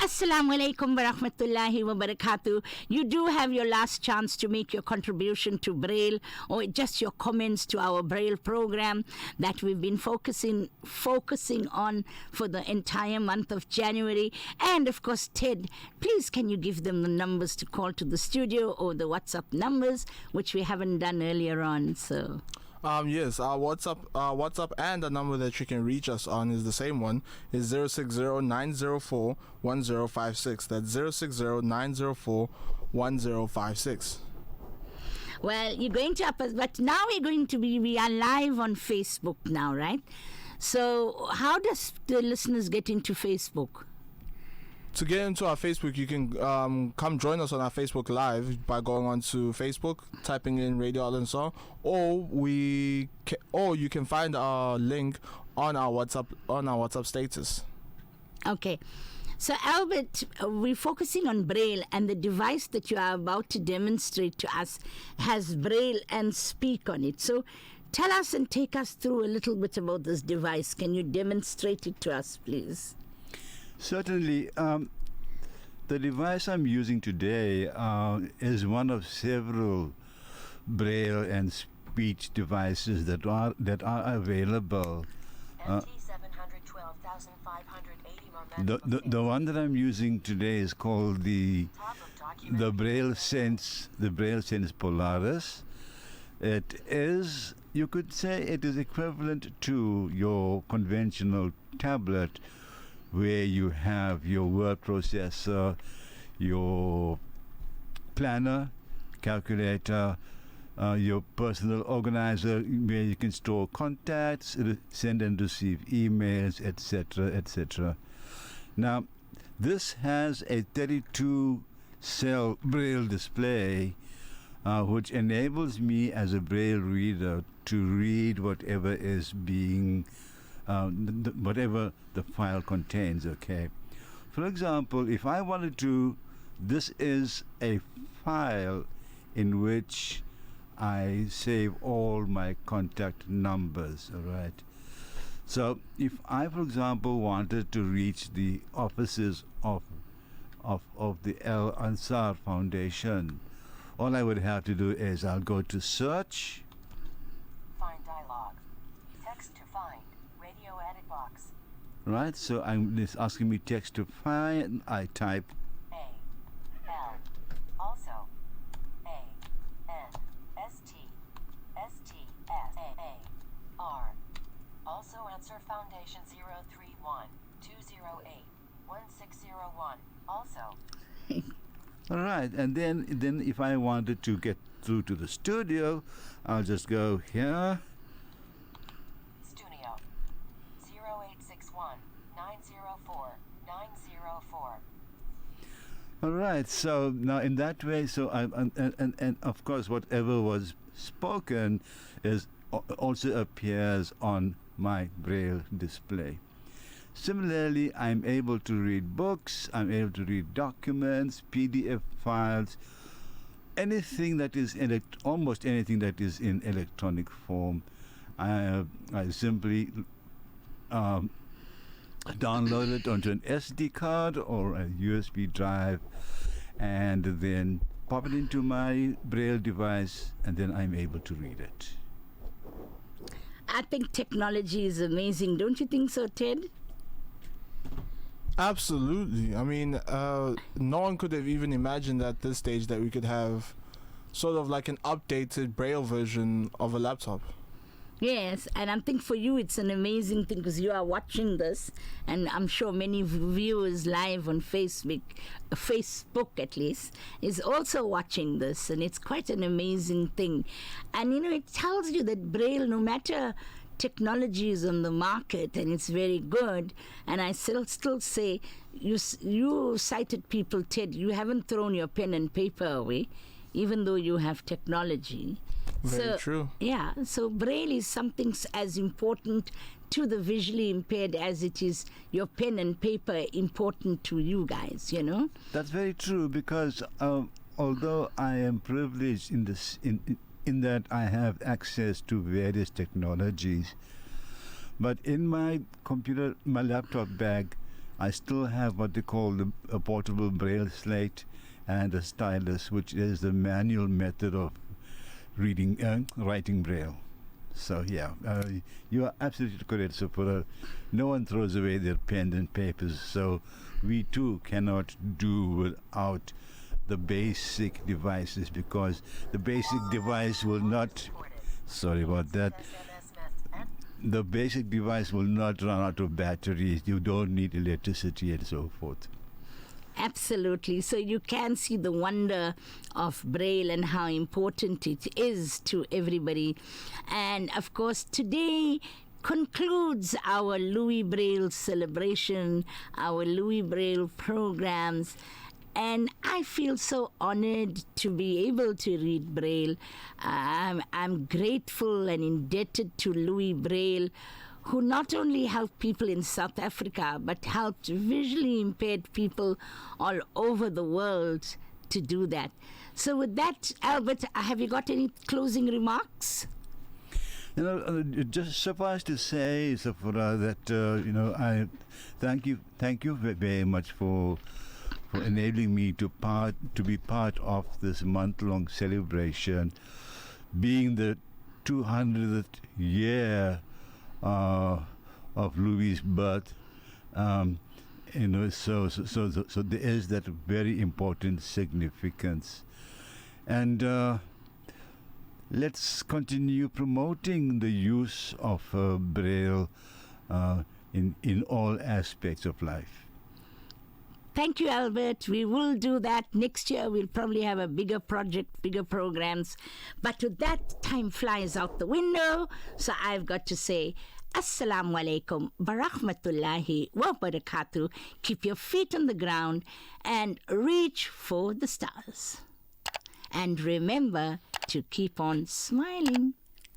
Assalamu alaikum wa rahmatullahi wa barakatuh. You do have your last chance to make your contribution to Braille or just your comments to our Braille program that we've been focusing on for the entire month of January. And of course, Ted, please can you give them the numbers to call to the studio or the WhatsApp numbers, which we haven't done earlier on. So. Yes, our WhatsApp and the number that you can reach us on is the same one, is 060-904-1056. That's 060-904-1056. Well, you're going to but now we are live on Facebook now, right? So how does the listeners get into Facebook? To get into our Facebook, you can come join us on our Facebook Live by going on to Facebook, typing in Radio Al-Ansar, or you can find our link on our WhatsApp status. Okay. So Albert, we're focusing on Braille, and the device that you are about to demonstrate to us has Braille and Speak on it. So tell us and take us through a little bit about this device. Can you demonstrate it to us, please? Certainly. The device I'm using today is one of several Braille and speech devices that are available. The one that I'm using today is called the Braille Sense Polaris. It is, you could say, it is equivalent to your conventional tablet, where you have your word processor, your planner, calculator, your personal organizer, where you can store contacts, send and receive emails, etc., etc. Now, this has a 32-cell Braille display, which enables me as a Braille reader to read whatever is being whatever the file contains. Okay, for example, if I wanted to, this is a file in which I save all my contact numbers. All right, so if I, for example, wanted to reach the offices of the Al Ansar Foundation, all I would have to do is I'll go to search, find dialog, text to find, radio edit box. Right, so it's asking me text to find. I type A L also A N S T S T S A R also Answer Foundation 031 208 1601 also. All right, and then if I wanted to get through to the studio, I'll just go here. Studio 0861 904 904. All right, so now in that way, so and of course whatever was spoken is also appears on my Braille display. Similarly, I'm able to read books, I'm able to read documents, PDF files, anything that is almost anything that is in electronic form. I simply download it onto an SD card or a USB drive, and then pop it into my Braille device, and then I'm able to read it. I think technology is amazing. Don't you think so, Ted? Absolutely. I mean, no one could have even imagined at this stage that we could have sort of like an updated Braille version of a laptop. Yes, and I think for you it's an amazing thing because you are watching this, and I'm sure many viewers live on Facebook at least, is also watching this, and it's quite an amazing thing. And it tells you that Braille, no matter technology is on the market and it's very good, and I still say, you cited people, Ted, you haven't thrown your pen and paper away, even though you have technology. Very true. Yeah, so Braille is something as important to the visually impaired as it is your pen and paper important to you guys, That's very true, because although I am privileged in that I have access to various technologies, but in my laptop bag, I still have what they call a portable Braille slate and a stylus, which is the manual method of writing Braille. So yeah, you are absolutely correct. So no one throws away their pen and papers. So we too cannot do without the basic devices, because the basic device will not. Sorry about that. The basic device will not run out of batteries. You don't need electricity and so forth. Absolutely. So you can see the wonder of Braille and how important it is to everybody. And of course, today concludes our Louis Braille celebration, our Louis Braille programs. And I feel so honored to be able to read Braille. I'm grateful and indebted to Louis Braille, who not only helped people in South Africa, but helped visually impaired people all over the world to do that. So with that, Albert, have you got any closing remarks? Just suffice to say, Safura, that I thank you very much for enabling me to be part of this month-long celebration, being the 200th year of Louis' birth. So there is that very important significance, and let's continue promoting the use of Braille in all aspects of life. Thank you, Albert. We will do that. Next year, we'll probably have a bigger project, bigger programs. But with that, time flies out the window. So I've got to say, Assalamu alaikum barahmatullahi wa barakatuh. Keep your feet on the ground and reach for the stars. And remember to keep on smiling.